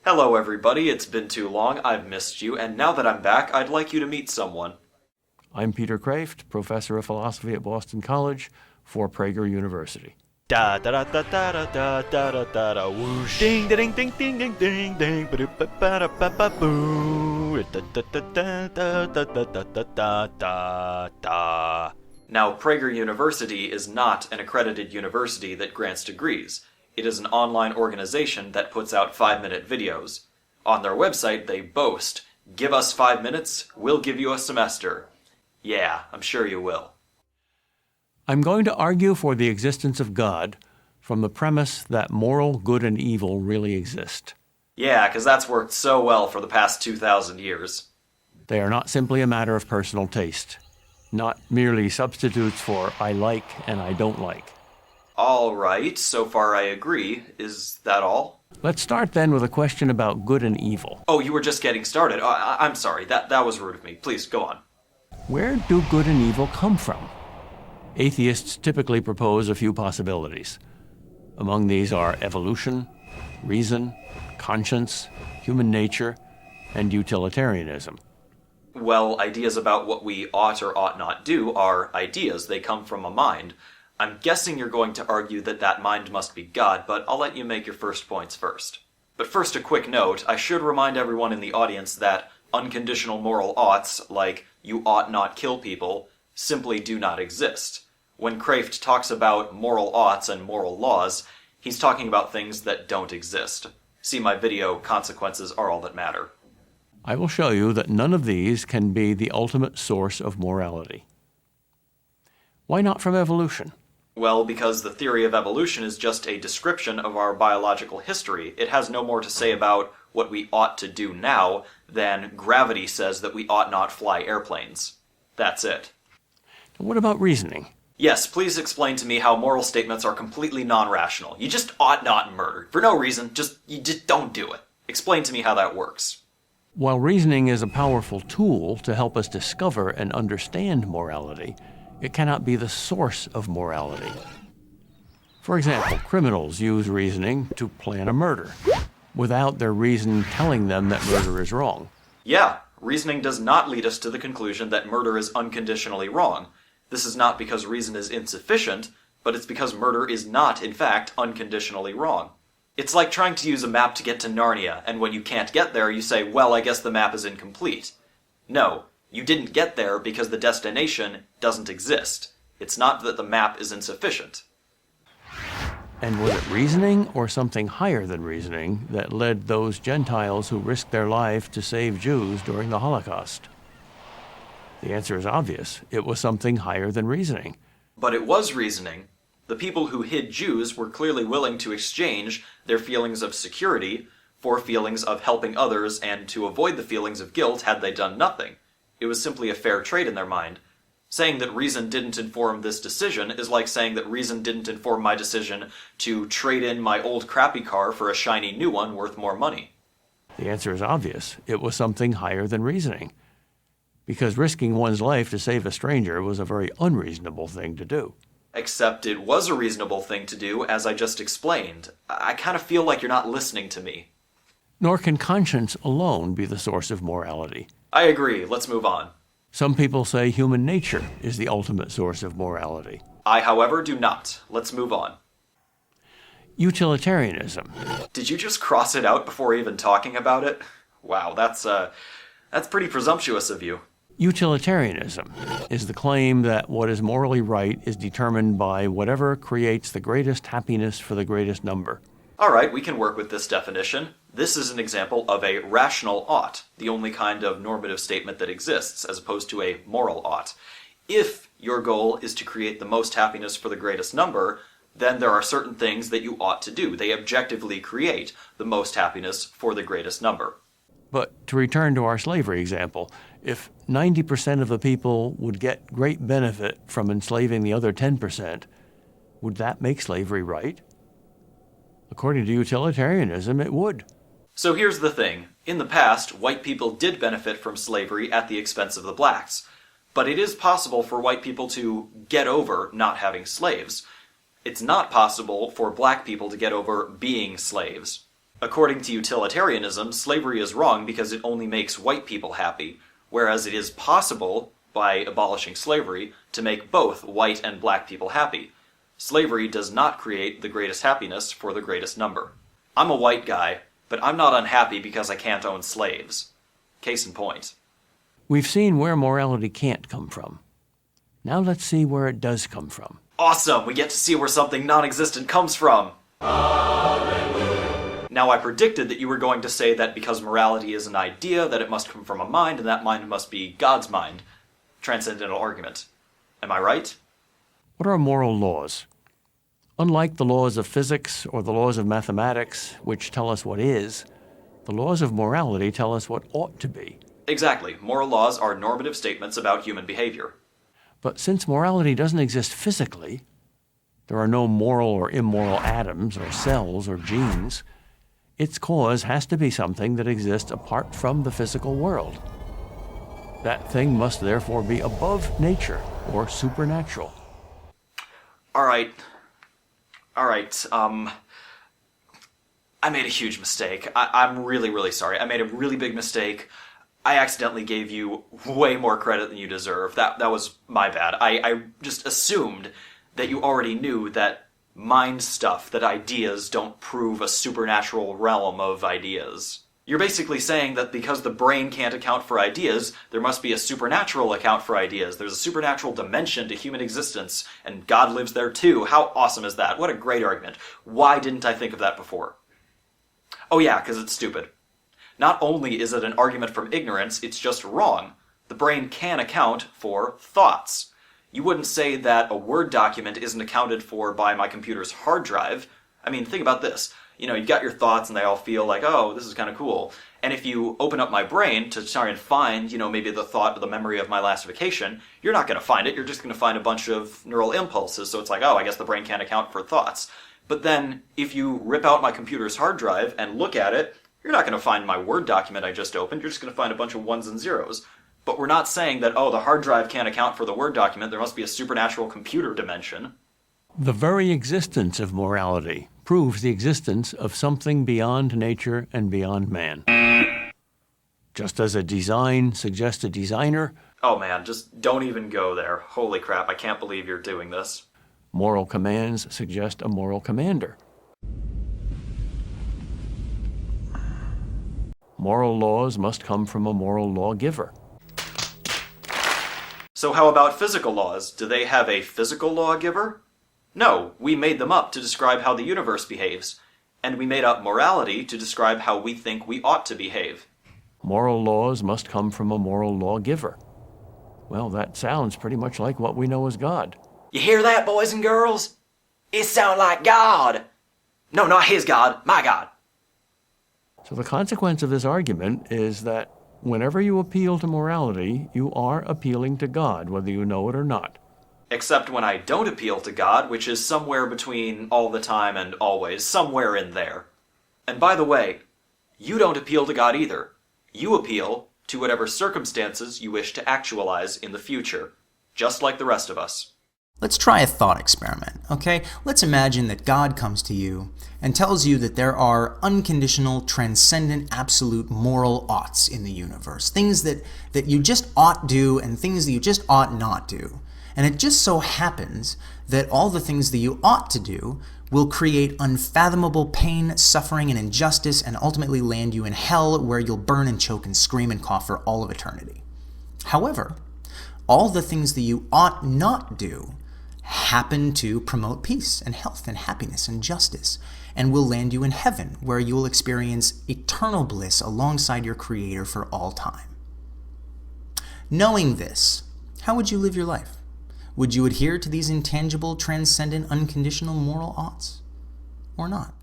Hello everybody, it's been too long, I've missed you, and now that I'm back, I'd like you to meet someone. I'm Peter Kreeft, professor of philosophy at Boston College for Prager University. Da da da da da da da da da da whoosh. Ding ding ding ding ding ding ding ba ba ba ba ba boo. Da da da da da da da da da da da. Now, Prager University is not an accredited university that grants degrees. It is an online organization that puts out 5-minute videos. On their website, they boast, "Give us 5 minutes, we'll give you a semester." Yeah, I'm sure you will. I'm going to argue for the existence of God from the premise that moral good and evil really exist. Yeah, because that's worked so well for the past 2,000 years. They are not simply a matter of personal taste, not merely substitutes for I like and I don't like. All right, so far I agree. Is that all? Let's start then with a question about good and evil. Oh, you were just getting started. I'm sorry, that was rude of me. Please, go on. Where do good and evil come from? Atheists typically propose a few possibilities. Among these are evolution, reason, conscience, human nature, and utilitarianism. Well, ideas about what we ought or ought not do are ideas. They come from a mind. I'm guessing you're going to argue that that mind must be God, but I'll let you make your first points first. But first, a quick note. I should remind everyone in the audience that unconditional moral oughts, like you ought not kill people, simply do not exist. When Kreeft talks about moral oughts and moral laws, he's talking about things that don't exist. See my video, Consequences Are All That Matter. I will show you that none of these can be the ultimate source of morality. Why not from evolution? Well, because the theory of evolution is just a description of our biological history. It has no more to say about what we ought to do now than gravity says that we ought not fly airplanes. That's it. What about reasoning? Yes, please explain to me how moral statements are completely non-rational. You just ought not murder. For no reason, you just don't do it. Explain to me how that works. While reasoning is a powerful tool to help us discover and understand morality, it cannot be the source of morality. For example, criminals use reasoning to plan a murder, without their reason telling them that murder is wrong. Yeah, reasoning does not lead us to the conclusion that murder is unconditionally wrong. This is not because reason is insufficient, but it's because murder is not, in fact, unconditionally wrong. It's like trying to use a map to get to Narnia, and when you can't get there, you say, well, I guess the map is incomplete. No, you didn't get there because the destination doesn't exist. It's not that the map is insufficient. And was it reasoning or something higher than reasoning that led those Gentiles who risked their life to save Jews during the Holocaust? The answer is obvious. It was something higher than reasoning. But it was reasoning. The people who hid Jews were clearly willing to exchange their feelings of security for feelings of helping others and to avoid the feelings of guilt had they done nothing. It was simply a fair trade in their mind. Saying that reason didn't inform this decision is like saying that reason didn't inform my decision to trade in my old crappy car for a shiny new one worth more money. The answer is obvious. It was something higher than reasoning. Because risking one's life to save a stranger was a very unreasonable thing to do. Except it was a reasonable thing to do, as I just explained. I kind of feel like you're not listening to me. Nor can conscience alone be the source of morality. I agree. Let's move on. Some people say human nature is the ultimate source of morality. I, however, do not. Let's move on. Utilitarianism. Did you just cross it out before even talking about it? Wow, that's pretty presumptuous of you. Utilitarianism is the claim that what is morally right is determined by whatever creates the greatest happiness for the greatest number. All right, we can work with this definition. This is an example of a rational ought, the only kind of normative statement that exists, as opposed to a moral ought. If your goal is to create the most happiness for the greatest number, then there are certain things that you ought to do. They objectively create the most happiness for the greatest number. But to return to our slavery example, if 90% of the people would get great benefit from enslaving the other 10%, would that make slavery right? According to utilitarianism, it would. So here's the thing. In the past, white people did benefit from slavery at the expense of the blacks. But it is possible for white people to get over not having slaves. It's not possible for black people to get over being slaves. According to utilitarianism, slavery is wrong because it only makes white people happy, whereas it is possible, by abolishing slavery, to make both white and black people happy. Slavery does not create the greatest happiness for the greatest number. I'm a white guy, but I'm not unhappy because I can't own slaves. Case in point. We've seen where morality can't come from. Now let's see where it does come from. Awesome! We get to see where something non-existent comes from! Hallelujah. Now I predicted that you were going to say that because morality is an idea, that it must come from a mind, and that mind must be God's mind. Transcendental argument. Am I right? What are moral laws? Unlike the laws of physics or the laws of mathematics, which tell us what is, the laws of morality tell us what ought to be. Exactly. Moral laws are normative statements about human behavior. But since morality doesn't exist physically, there are no moral or immoral atoms or cells or genes, its cause has to be something that exists apart from the physical world. That thing must therefore be above nature or supernatural. All right, I made a huge mistake. I'm really, really sorry. I made a really big mistake. I accidentally gave you way more credit than you deserve. That was my bad. I just assumed that you already knew that mind stuff, that ideas don't prove a supernatural realm of ideas. You're basically saying that because the brain can't account for ideas, there must be a supernatural account for ideas. There's a supernatural dimension to human existence, and God lives there too. How awesome is that? What a great argument. Why didn't I think of that before? Oh yeah, because it's stupid. Not only is it an argument from ignorance, it's just wrong. The brain can account for thoughts. You wouldn't say that a Word document isn't accounted for by my computer's hard drive. I mean, think about this. You know, you've got your thoughts and they all feel like, oh, this is kind of cool. And if you open up my brain to try and find, maybe the thought or the memory of my last vacation, you're not going to find it. You're just going to find a bunch of neural impulses. So it's like, oh, I guess the brain can't account for thoughts. But then if you rip out my computer's hard drive and look at it, you're not going to find my Word document I just opened. You're just going to find a bunch of ones and zeros. But we're not saying that, oh, the hard drive can't account for the Word document. There must be a supernatural computer dimension. The very existence of morality proves the existence of something beyond nature and beyond man. Just as a design suggests a designer. Oh man, just don't even go there. Holy crap, I can't believe you're doing this. Moral commands suggest a moral commander. Moral laws must come from a moral lawgiver. So how about physical laws? Do they have a physical lawgiver? No, we made them up to describe how the universe behaves. And we made up morality to describe how we think we ought to behave. Moral laws must come from a moral lawgiver. Well, that sounds pretty much like what we know as God. You hear that, boys and girls? It sounds like God. No, not his God, my God. So the consequence of this argument is that whenever you appeal to morality, you are appealing to God, whether you know it or not. Except when I don't appeal to God, which is somewhere between all the time and always, somewhere in there. And by the way, you don't appeal to God either. You appeal to whatever circumstances you wish to actualize in the future, just like the rest of us. Let's try a thought experiment, okay? Let's imagine that God comes to you and tells you that there are unconditional, transcendent, absolute moral oughts in the universe. Things that you just ought do and things that you just ought not do. And it just so happens that all the things that you ought to do will create unfathomable pain, suffering, and injustice and ultimately land you in hell where you'll burn and choke and scream and cough for all of eternity. However, all the things that you ought not do happen to promote peace and health and happiness and justice and will land you in heaven where you will experience eternal bliss alongside your Creator for all time. Knowing this, how would you live your life? Would you adhere to these intangible, transcendent, unconditional moral oughts or not?